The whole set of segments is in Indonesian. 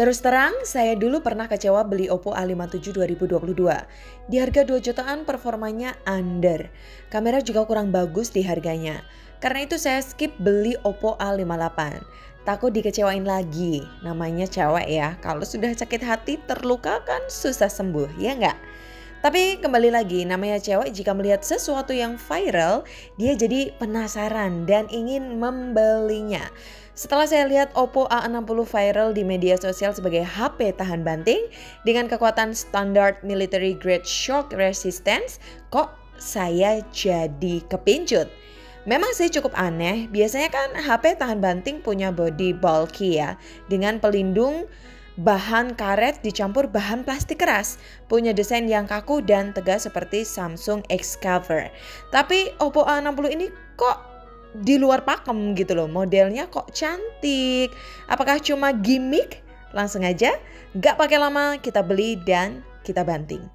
Terus terang, saya dulu pernah kecewa beli Oppo A57 2022. Di harga 2 jutaan performanya under. Kamera juga kurang bagus di harganya. Karena itu saya skip beli Oppo A58. Takut dikecewain lagi. Namanya cewek ya, kalau sudah sakit hati terluka kan susah sembuh, ya nggak? Tapi kembali lagi, namanya cewek jika melihat sesuatu yang viral, dia jadi penasaran dan ingin membelinya. Setelah saya lihat Oppo A60 viral di media sosial sebagai HP tahan banting dengan kekuatan standar military grade shock resistance, kok saya jadi kepincut. Memang sih cukup aneh, biasanya kan HP tahan banting punya body bulky ya, dengan pelindung bahan karet dicampur bahan plastik keras, punya desain yang kaku dan tegas seperti Samsung X-Cover. Tapi Oppo A60 ini kok di luar pakem gitu loh, modelnya kok cantik. Apakah cuma gimmick? Langsung aja, gak pakai lama kita beli dan kita banting.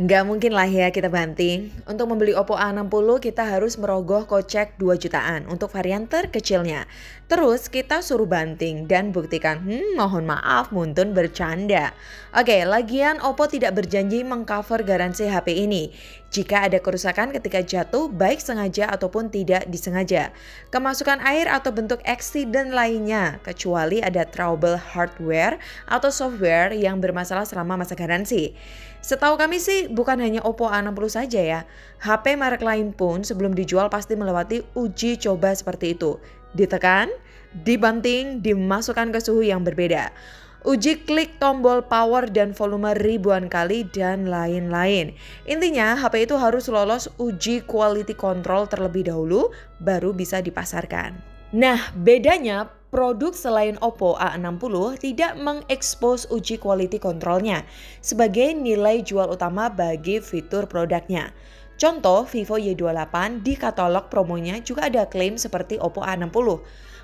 Nggak mungkin lah ya kita banting. Untuk membeli Oppo A60 kita harus merogoh kocek 2 jutaan untuk varian terkecilnya. Terus kita suruh banting dan buktikan, mohon maaf Muntun bercanda. Oke, lagian Oppo tidak berjanji mengcover garansi HP ini. Jika ada kerusakan ketika jatuh baik sengaja ataupun tidak disengaja. Kemasukan air atau bentuk accident lainnya kecuali ada trouble hardware atau software yang bermasalah selama masa garansi. Setahu kami sih bukan hanya Oppo A60 saja ya. HP merek lain pun sebelum dijual pasti melewati uji coba seperti itu. Ditekan, dibanting, dimasukkan ke suhu yang berbeda. Uji klik tombol power dan volume ribuan kali dan lain-lain. Intinya HP itu harus lolos uji quality control terlebih dahulu baru bisa dipasarkan. Nah, bedanya produk selain Oppo A60 tidak mengekspos uji quality controlnya sebagai nilai jual utama bagi fitur produknya. Contoh Vivo Y28 di katalog promonya juga ada klaim seperti Oppo A60.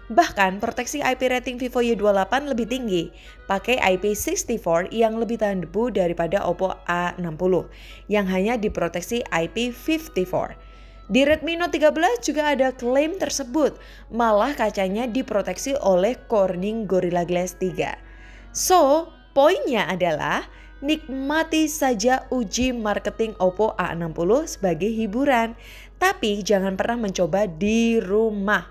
Bahkan proteksi IP rating Vivo Y28 lebih tinggi, pakai IP64 yang lebih tahan debu daripada Oppo A60 yang hanya diproteksi IP54. Di Redmi Note 13 juga ada klaim tersebut, malah kacanya diproteksi oleh Corning Gorilla Glass 3. So, poinnya adalah nikmati saja uji marketing Oppo A60 sebagai hiburan, tapi jangan pernah mencoba di rumah.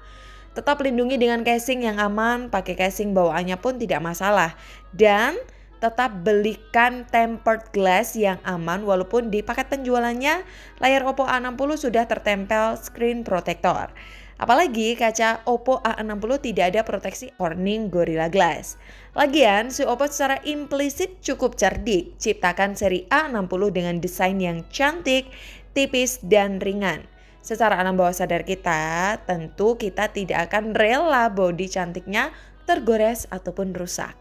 Tetap lindungi dengan casing yang aman, pakai casing bawaannya pun tidak masalah. Dan tetap belikan tempered glass yang aman walaupun di paket penjualannya layar Oppo A60 sudah tertempel screen protector. Apalagi kaca Oppo A60 tidak ada proteksi Corning Gorilla Glass. Lagian si Oppo secara implisit cukup cerdik ciptakan seri A60 dengan desain yang cantik, tipis dan ringan. Secara alam bawah sadar kita, tentu kita tidak akan rela bodi cantiknya tergores ataupun rusak.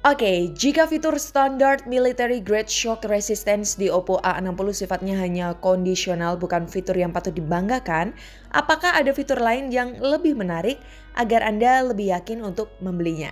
Oke, jika fitur standar military grade shock resistance di Oppo A60 sifatnya hanya kondisional bukan fitur yang patut dibanggakan, apakah ada fitur lain yang lebih menarik agar Anda lebih yakin untuk membelinya?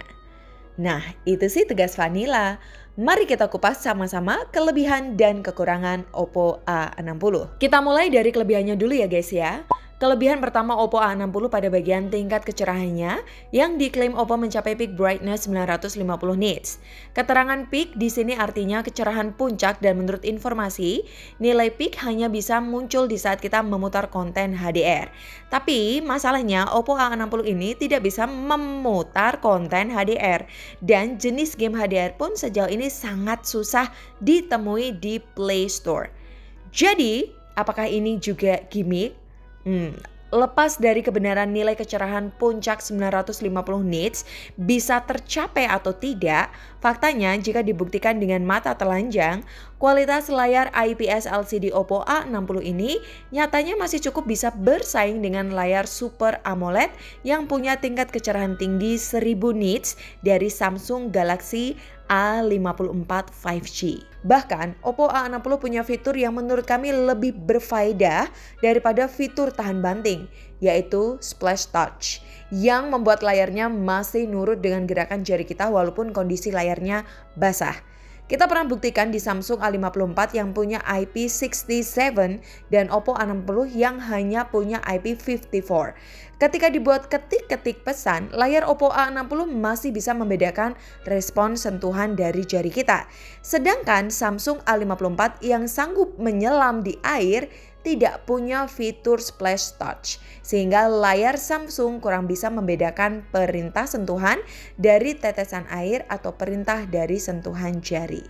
Nah, itu sih tegas vanilla. Mari kita kupas sama-sama kelebihan dan kekurangan Oppo A60. Kita mulai dari kelebihannya dulu ya guys ya. Kelebihan pertama Oppo A60 pada bagian tingkat kecerahannya yang diklaim Oppo mencapai peak brightness 950 nits. Keterangan peak di sini artinya kecerahan puncak dan menurut informasi, nilai peak hanya bisa muncul di saat kita memutar konten HDR. Tapi masalahnya Oppo A60 ini tidak bisa memutar konten HDR dan jenis game HDR pun sejauh ini sangat susah ditemui di Play Store. Jadi, apakah ini juga gimmick? Lepas dari kebenaran nilai kecerahan puncak 950 nits bisa tercapai atau tidak, faktanya jika dibuktikan dengan mata telanjang, kualitas layar IPS LCD Oppo A60 ini nyatanya masih cukup bisa bersaing dengan layar Super AMOLED yang punya tingkat kecerahan tinggi 1000 nits dari Samsung Galaxy A54 5G. Bahkan Oppo A60 punya fitur yang menurut kami lebih berfaedah daripada fitur tahan banting, yaitu Splash Touch yang membuat layarnya masih nurut dengan gerakan jari kita walaupun kondisi layarnya basah. Kita pernah buktikan di Samsung A54 yang punya IP67 dan Oppo A60 yang hanya punya IP54. Ketika dibuat ketik-ketik pesan, layar Oppo A60 masih bisa membedakan respon sentuhan dari jari kita. Sedangkan Samsung A54 yang sanggup menyelam di air tidak punya fitur splash touch, sehingga layar Samsung kurang bisa membedakan perintah sentuhan dari tetesan air atau perintah dari sentuhan jari.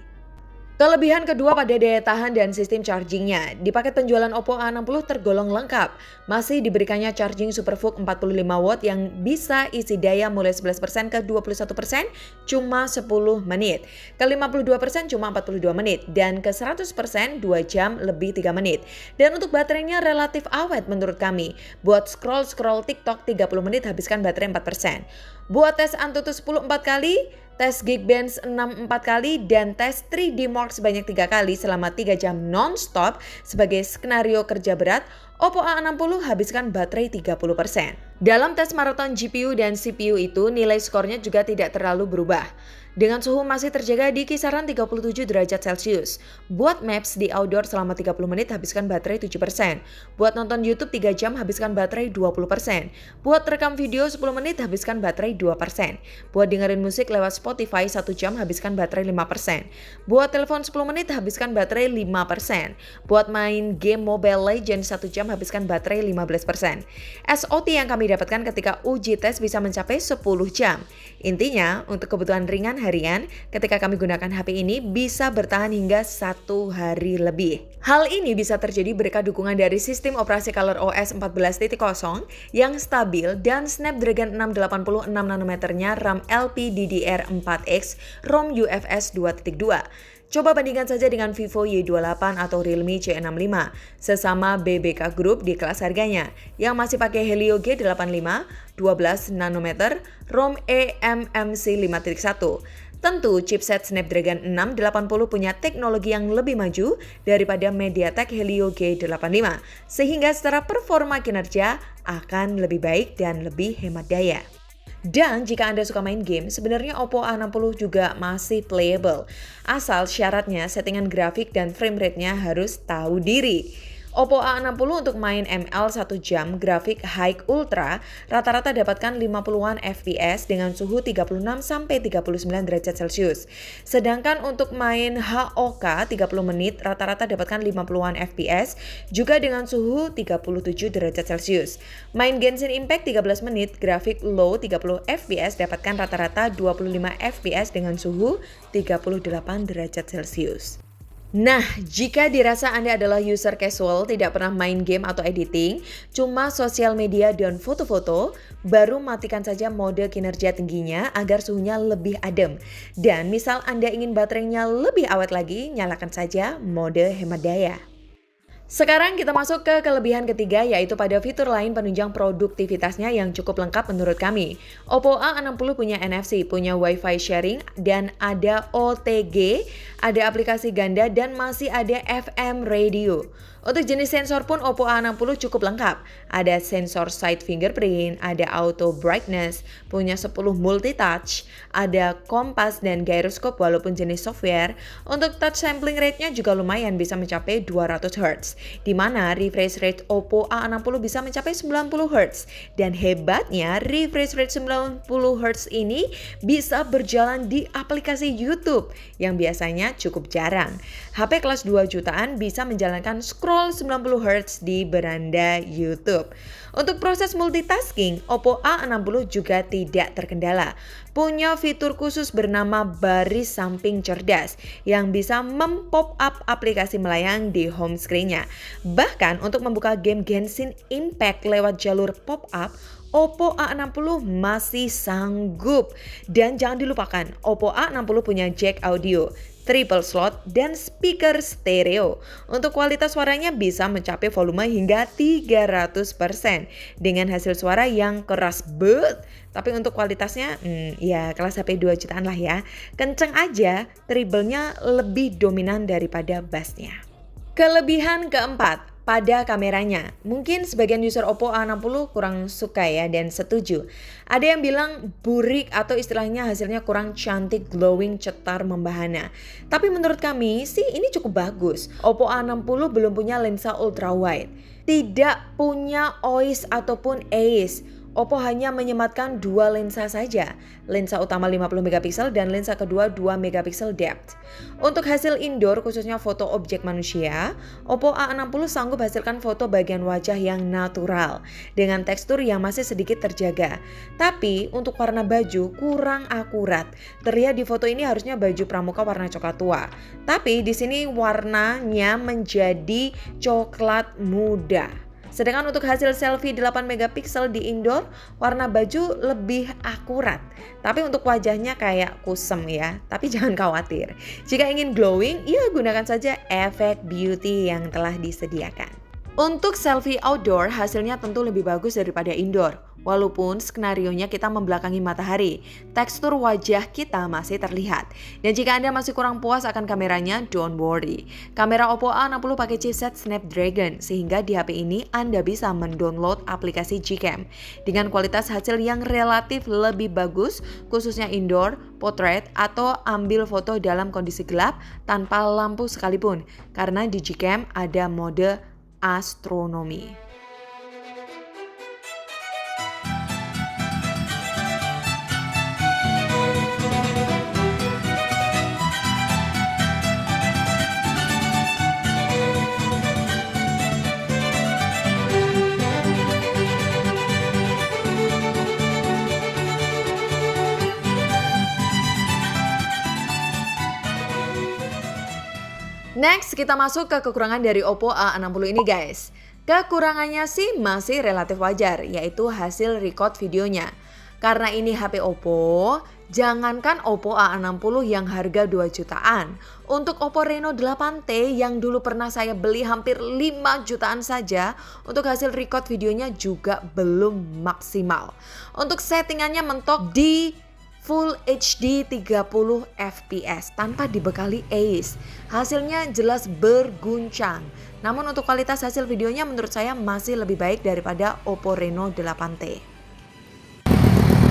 Kelebihan kedua pada daya tahan dan sistem chargingnya. Di paket penjualan Oppo A60 tergolong lengkap. Masih diberikannya charging SuperVOOC 45 watt yang bisa isi daya mulai 11% ke 21% cuma 10 menit. Ke 52% cuma 42 menit. Dan ke 100% 2 jam lebih 3 menit. Dan untuk baterainya relatif awet menurut kami. Buat scroll-scroll TikTok 30 menit habiskan baterai 4%. Buat tes Antutu 10 4 kali, tes Geekbench 6 4 kali, dan tes 3D Mark sebanyak 3 kali selama 3 jam non-stop sebagai skenario kerja berat, Oppo A60 habiskan baterai 30%. Dalam tes maraton GPU dan CPU itu, nilai skornya juga tidak terlalu berubah. Dengan suhu masih terjaga di kisaran 37 derajat Celcius. Buat maps di outdoor selama 30 menit habiskan baterai 7%. Buat nonton YouTube 3 jam habiskan baterai 20%. Buat rekam video 10 menit habiskan baterai 2%. Buat dengerin musik lewat Spotify 1 jam habiskan baterai 5%. Buat telepon 10 menit habiskan baterai 5%. Buat main game Mobile Legends 1 jam habiskan baterai 15%. SOT yang kami dapatkan ketika uji tes bisa mencapai 10 jam. Intinya, untuk kebutuhan ringan harian, ketika kami gunakan HP ini bisa bertahan hingga 1 hari lebih. Hal ini bisa terjadi berkat dukungan dari sistem operasi ColorOS 14.0 yang stabil dan Snapdragon 686 nanometernya RAM LPDDR4X ROM UFS 2.2. Coba bandingkan saja dengan Vivo Y28 atau Realme C65, sesama BBK Group di kelas harganya, yang masih pakai Helio G85 12 nanometer ROM eMMC 5.1. Tentu chipset Snapdragon 680 punya teknologi yang lebih maju daripada MediaTek Helio G85, sehingga secara performa kinerja akan lebih baik dan lebih hemat daya. Dan jika Anda suka main game, sebenarnya Oppo A60 juga masih playable. Asal syaratnya settingan grafik dan frame rate-nya harus tahu diri. Oppo A60 untuk main ML 1 jam grafik high ultra rata-rata dapatkan 50-an fps dengan suhu 36-39 derajat Celcius. Sedangkan untuk main HOK 30 menit rata-rata dapatkan 50-an fps juga dengan suhu 37 derajat Celcius. Main Genshin Impact 13 menit grafik low 30 fps dapatkan rata-rata 25 fps dengan suhu 38 derajat Celcius. Nah, jika dirasa Anda adalah user casual, tidak pernah main game atau editing, cuma sosial media dan foto-foto, baru matikan saja mode kinerja tingginya agar suhunya lebih adem. Dan misal Anda ingin baterainya lebih awet lagi, nyalakan saja mode hemat daya. Sekarang kita masuk ke kelebihan ketiga, yaitu pada fitur lain penunjang produktivitasnya yang cukup lengkap menurut kami. Oppo A60 punya NFC, punya Wi-Fi sharing, dan ada OTG, ada aplikasi ganda, dan masih ada FM radio. Untuk jenis sensor pun Oppo A60 cukup lengkap. Ada sensor side fingerprint, ada auto brightness, punya 10 multi-touch, ada kompas dan gyroscope walaupun jenis software. Untuk touch sampling rate-nya juga lumayan, bisa mencapai 200 Hz. Di mana refresh rate Oppo A60 bisa mencapai 90 Hz. Dan hebatnya refresh rate 90 Hz ini bisa berjalan di aplikasi YouTube yang biasanya cukup jarang. HP kelas 2 jutaan bisa menjalankan scroll 90 Hz di beranda YouTube. Untuk proses multitasking, Oppo A60 juga tidak terkendala. Punya fitur khusus bernama baris samping cerdas yang bisa mem-pop up aplikasi melayang di home screen-nya. Bahkan untuk membuka game Genshin Impact lewat jalur pop-up, Oppo A60 masih sanggup. Dan jangan dilupakan, Oppo A60 punya jack audio, triple slot, dan speaker stereo. Untuk kualitas suaranya bisa mencapai volume hingga 300% dengan hasil suara yang keras banget. Tapi untuk kualitasnya ya kelas HP 2 jutaan lah ya. Kenceng aja, treble-nya lebih dominan daripada bass-nya. Kelebihan keempat, pada kameranya. Mungkin sebagian user Oppo A60 kurang suka ya dan setuju. Ada yang bilang burik atau istilahnya hasilnya kurang cantik, glowing, cetar, membahana. Tapi menurut kami sih ini cukup bagus. Oppo A60 belum punya lensa ultra wide, tidak punya OIS ataupun AIS. Oppo hanya menyematkan dua lensa saja, lensa utama 50 megapiksel dan lensa kedua 2 megapiksel depth. Untuk hasil indoor khususnya foto objek manusia, Oppo A60 sanggup hasilkan foto bagian wajah yang natural dengan tekstur yang masih sedikit terjaga. Tapi untuk warna baju kurang akurat. Terlihat di foto ini harusnya baju pramuka warna coklat tua, tapi di sini warnanya menjadi coklat muda. Sedangkan untuk hasil selfie 8 megapiksel di indoor, warna baju lebih akurat. Tapi untuk wajahnya kayak kusem ya, tapi jangan khawatir. Jika ingin glowing, ya gunakan saja efek beauty yang telah disediakan. Untuk selfie outdoor, hasilnya tentu lebih bagus daripada indoor. Walaupun skenarionya kita membelakangi matahari, tekstur wajah kita masih terlihat. Dan jika Anda masih kurang puas akan kameranya, don't worry. Kamera Oppo A60 pakai chipset Snapdragon, sehingga di HP ini Anda bisa mendownload aplikasi Gcam dengan kualitas hasil yang relatif lebih bagus, khususnya indoor, portrait, atau ambil foto dalam kondisi gelap tanpa lampu sekalipun. Karena di Gcam ada mode astronomi. Next, kita masuk ke kekurangan dari Oppo A60 ini guys. Kekurangannya sih masih relatif wajar, yaitu hasil record videonya. Karena ini HP Oppo, jangankan Oppo A60 yang harga 2 jutaan. Untuk Oppo Reno 8T yang dulu pernah saya beli hampir 5 jutaan saja, untuk hasil record videonya juga belum maksimal. Untuk settingannya mentok di Full HD 30 fps tanpa dibekali AIS. Hasilnya jelas berguncang. Namun untuk kualitas hasil videonya menurut saya masih lebih baik daripada Oppo Reno 8T.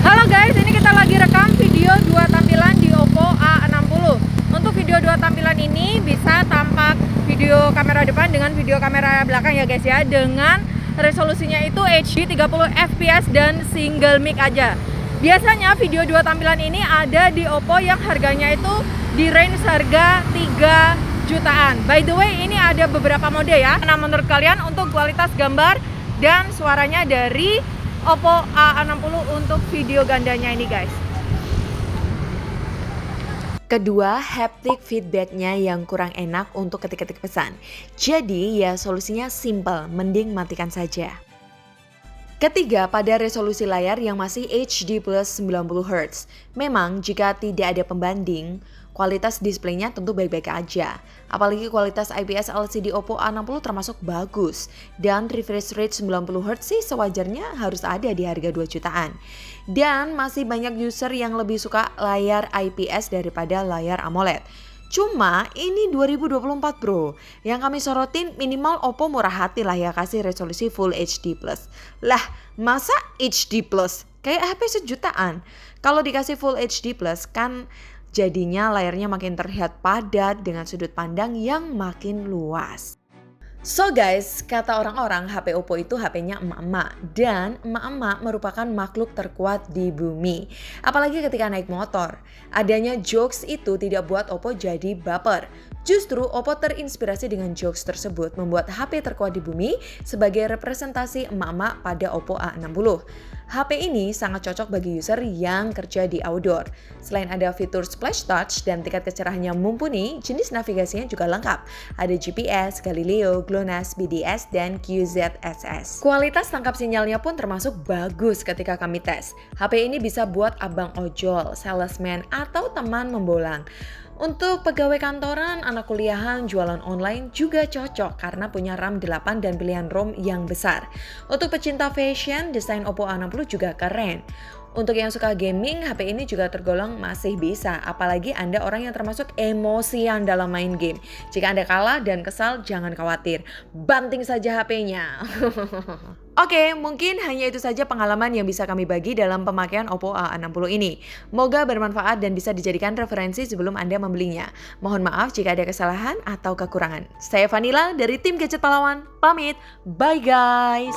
Halo guys, ini kita lagi rekam video 2 tampilan di Oppo A60. Untuk video 2 tampilan ini bisa tampak video kamera depan dengan video kamera belakang ya guys ya. Dengan resolusinya itu HD 30 fps dan single mic aja. Biasanya video 2 tampilan ini ada di Oppo yang harganya itu di range harga 3 jutaan. By the way, ini ada beberapa mode ya. Nah, menurut kalian untuk kualitas gambar dan suaranya dari Oppo A60 untuk video gandanya ini guys. Kedua, haptic feedbacknya yang kurang enak untuk ketik-ketik pesan. Jadi ya solusinya simple, mending matikan saja. Ketiga, pada resolusi layar yang masih HD plus 90Hz. Memang jika tidak ada pembanding, kualitas displaynya tentu baik-baik aja. Apalagi kualitas IPS LCD Oppo A60 termasuk bagus. Dan refresh rate 90Hz sih sewajarnya harus ada di harga 2 jutaan. Dan masih banyak user yang lebih suka layar IPS daripada layar AMOLED. Cuma ini 2024 bro, yang kami sorotin minimal Oppo murah hati lah ya kasih resolusi Full HD+. Lah masa HD+? Kayak HP sejutaan. Kalau dikasih Full HD+, kan jadinya layarnya makin terlihat padat dengan sudut pandang yang makin luas. So guys, kata orang-orang HP Oppo itu HP-nya emak-emak. Dan emak-emak merupakan makhluk terkuat di bumi. Apalagi ketika naik motor. Adanya jokes itu tidak buat Oppo jadi baper. Justru Oppo terinspirasi dengan jokes tersebut membuat HP terkuat di bumi sebagai representasi emak-emak pada Oppo A60. HP ini sangat cocok bagi user yang kerja di outdoor. Selain ada fitur splash touch dan tingkat kecerahannya mumpuni, jenis navigasinya juga lengkap. Ada GPS, Galileo, GLONASS, BDS, dan QZSS. Kualitas tangkap sinyalnya pun termasuk bagus ketika kami tes. HP ini bisa buat abang ojol, salesman, atau teman membolang. Untuk pegawai kantoran, anak kuliahan, jualan online juga cocok karena punya RAM 8 dan pilihan ROM yang besar. Untuk pecinta fashion, desain Oppo A60 juga keren. Untuk yang suka gaming, HP ini juga tergolong masih bisa, apalagi Anda orang yang termasuk emosian dalam main game. Jika Anda kalah dan kesal, jangan khawatir, banting saja HP-nya. Oke, mungkin hanya itu saja pengalaman yang bisa kami bagi dalam pemakaian Oppo A60 ini. Semoga bermanfaat dan bisa dijadikan referensi sebelum Anda membelinya. Mohon maaf jika ada kesalahan atau kekurangan. Saya Vanilla dari tim Gadget Pahlawan, pamit. Bye guys!